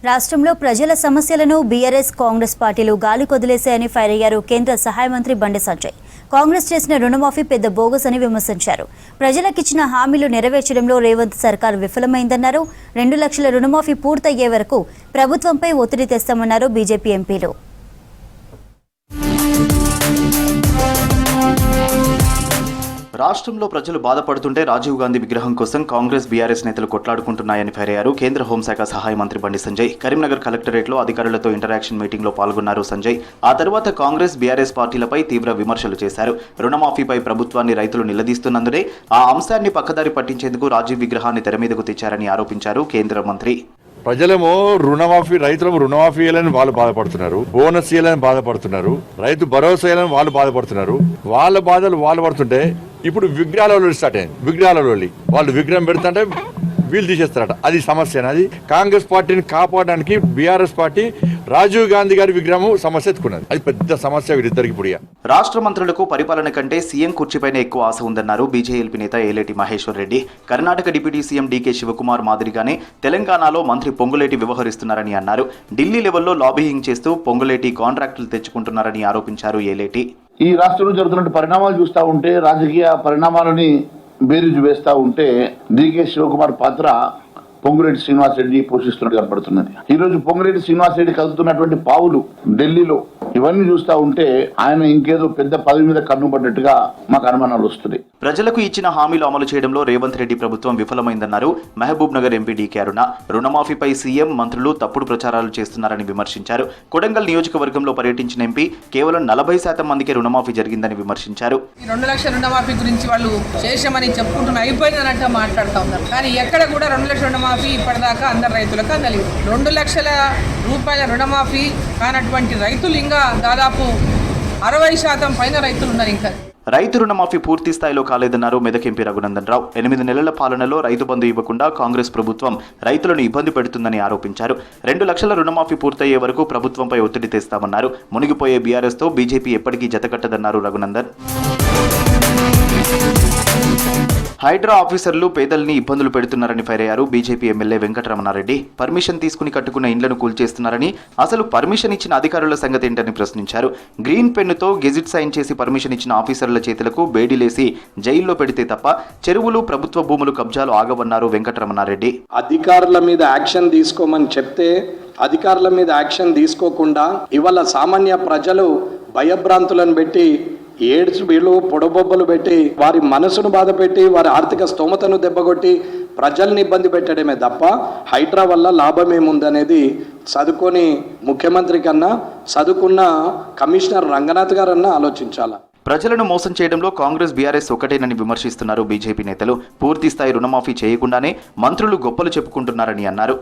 రాష్ట్రంలో ప్రజల సమస్యలను బీఆర్ఎస్ కాంగ్రెస్ పార్టీలు గాలి కొదిలేశాయని ఫైర్ అయ్యారు కేంద్ర సహాయ మంత్రి బండి సంజయ్. కాంగ్రెస్ చేసిన రుణమాఫీ పెద్ద బోగస్ అని విమర్శించారు. ప్రజలకిచ్చిన హామీలు నెరవేర్చడంలో రేవంత్ సర్కార్ విఫలమైందన్నారు. 2 లక్షల రుణమాఫీ పూర్తయ్యే వరకు ప్రభుత్వంపై ఒత్తిడి తెస్తామన్నారు బీజేపీ ఎంపీలు. రాష్ట్రంలో ప్రజలు బాధపడుతుంటే రాజీవ్ గాంధీ విగ్రహం కోసం కాంగ్రెస్ బీఆర్ఎస్ నేతలు కొట్లాడుకుంటున్నాయని ఫైర్ అయ్యారు కేంద్ర హోంశాఖ సహాయ మంత్రి బండి సంజయ్. కరీంనగర్ కలెక్టరేట్లో అధికారులతో ఇంటరాక్షన్ మీటింగ్లో పాల్గొన్నారు సంజయ్. ఆ తర్వాత కాంగ్రెస్ బీఆర్ఎస్ పార్టీలపై తీవ్ర విమర్శలు చేశారు. రుణమాఫీపై ప్రభుత్వాన్ని రైతులు నిలదీస్తున్నందునే ఆ అంశాన్ని పక్కదారి పట్టించేందుకు రాజీవ్ విగ్రహాన్ని తెర మీదకు తెచ్చారని ఆరోపించారు కేంద్ర మంత్రి. ప్రజలేమో రుణమాఫీ, రైతులు రుణమాఫీ ఇవ్వాలని వాళ్ళు బాధపడుతున్నారు, బోనస్ ఇవ్వాలని బాధపడుతున్నారు, రైతు భరోసా ఇవ్వాలని వాళ్ళు బాధపడుతున్నారు. వాళ్ళ బాధలు వాళ్ళు పడుతుంటే ఇప్పుడు విగ్రహాలలో స్టార్ట్ అయింది. విగ్రహాలలో వాళ్ళు విగ్రహం పెడుతుంటే వీళ్ళు తీసేస్తారట. అది సమస్య. అది కాంగ్రెస్ పార్టీని కాపాడడానికి బీఆర్ఎస్ పార్టీ రాజీవ్ గాంధీ గారి విగ్రహం సమస్య ఎత్తుకున్నది. అది పెద్ద సమస్య వీరిద్దరికి. ఇప్పుడు రాష్ట్ర మంత్రులకు పరిపాలన కంటే సీఎం కుర్చీపైనే ఎక్కువ ఆశ ఉందన్నారు బీజేఎల్పీ నేత ఏలేటి మహేశ్వర్ రెడ్డి. కర్ణాటక డిప్యూటీ సీఎం డీకే శివకుమార్ మాదిరిగానే తెలంగాణలో మంత్రి పొంగులేటి వ్యవహరిస్తున్నారని అన్నారు. ఢిల్లీ లెవెల్లో లాబీయింగ్ చేస్తూ పొంగులేటి కాంట్రాక్టులు తెచ్చుకుంటున్నారని ఆరోపించారు ఏలేటి. ఈ రాష్ట్రంలో జరుగుతున్న పరిణామాలు చూస్తూ ఉంటే, రాజకీయ పరిణామాలని బేరీజు వేస్తూ ఉంటే డీకే శివకుమార్ పాత్ర పొంగులేటి శ్రీనివాసరెడ్డి పోషిస్తున్నట్టు కనపడుతున్నది. ఈ రోజు పొంగులేటి శ్రీనివాసరెడ్డి కలుగుతున్నటువంటి పావులు ఢిల్లీలో ఇవన్నీ చూస్తూ ఉంటే ఆయన ఇంకేదో పెద్ద పదవి మీద కన్ను పడ్డట్టుగా మాకు అనుమానాలు వస్తున్నాయి. ప్రజలకు ఇచ్చిన హామీలు అమలు చేయడంలో రేవంత్ రెడ్డి ప్రభుత్వం విఫలమైందన్నారు మహబూబ్ నగర్ ఎంపీ డీకే అరుణ. రుణమాఫీపై సీఎం, మంత్రులు తప్పుడు ప్రచారాలు చేస్తున్నారని విమర్శించారు. కొడంగల్ నియోజకవర్గంలో పర్యటించిన ఎంపీ కేవలం 40% మందికి రుణమాఫీ జరిగిందని విమర్శించారు. 2 లక్షల రుణమాఫీ గురించి వాళ్ళు చేసామని చెప్పుకుంటున్న అయిపోయిందన్నట్టు మాట్లాడుతూ ఉన్నారు. కానీ ఎక్కడ కూడా 2 లక్షల రుణమాఫీ ఇప్పటిదాకా అందరు రైతులకు అందలేదు. 2 లక్షల రూపాయల రుణమాఫీ కానటువంటి రైతులు ఇంకా దాదాపు 60% పైన రైతులు ఉన్నారు. ఇంకా రైతు రుణమాఫీ పూర్తి స్థాయిలో కాలేదన్నారు మెదక్ ఎంపీ రఘునందన్ రావు. 8 నెలల పాలనలో రైతు బంధు ఇవ్వకుండా కాంగ్రెస్ ప్రభుత్వం రైతులను ఇబ్బంది పెడుతుందని ఆరోపించారు. 2 లక్షల రుణమాఫీ పూర్తయ్యే వరకు ప్రభుత్వంపై ఒత్తిడి తెస్తామన్నారు. మునిగిపోయే బీఆర్ఎస్తో బీజేపీ ఎప్పటికీ జతకట్టదన్నారు రఘునందన్. హైడ్రా ఆఫీసర్లు పేదల్ని ఇబ్బందులు పెడుతున్నారని ఫైర్ అయ్యారు బీజేపీ ఎమ్మెల్యే వెంకటరమణారెడ్డి. పర్మిషన్ తీసుకుని కట్టుకున్న ఇండ్లను కూల్చేస్తున్నారని, అసలు పర్మిషన్ ఇచ్చిన అధికారుల సంగతి ఏంటని ప్రశ్నించారు. గ్రీన్ పెన్నుతో గెజిట్ సైన్ చేసి పర్మిషన్ ఇచ్చిన ఆఫీసర్ల చేతులకు బేడీలేసి జైల్లో పెడితే తప్ప చెరువులు, ప్రభుత్వ భూములు కబ్జాలు ఆగవన్నారు వెంకటరమణారెడ్డి. అధికారుల మీద యాక్షన్ తీసుకోమని చెప్తే అధికారుల మీద యాక్షన్ తీసుకోకుండా ఇవాళ సామాన్య ప్రజలు భయభ్రాంతులను పెట్టి, ఏడ్స్ వీళ్ళు పొడబొబ్బలు పెట్టి, వారి మనసును బాధ పెట్టి, వారి ఆర్థిక స్తోమతను దెబ్బకొట్టి ప్రజల్ని ఇబ్బంది పెట్టడమే తప్ప హైడ్రా వల్ల లాభం ఏముందనేది చదువుకొని ముఖ్యమంత్రి కన్నా చదువుకున్న కమిషనర్ రంగనాథ్ గారన్నా ఆలోచించాలా. ప్రజలను మోసం చేయడంలో కాంగ్రెస్ బీఆర్ఎస్ ఒకటేనని విమర్శిస్తున్నారు బీజేపీ నేతలు. పూర్తి స్థాయి రుణమాఫీ చేయకుండానే మంత్రులు గొప్పలు చెప్పుకుంటున్నారని అన్నారు.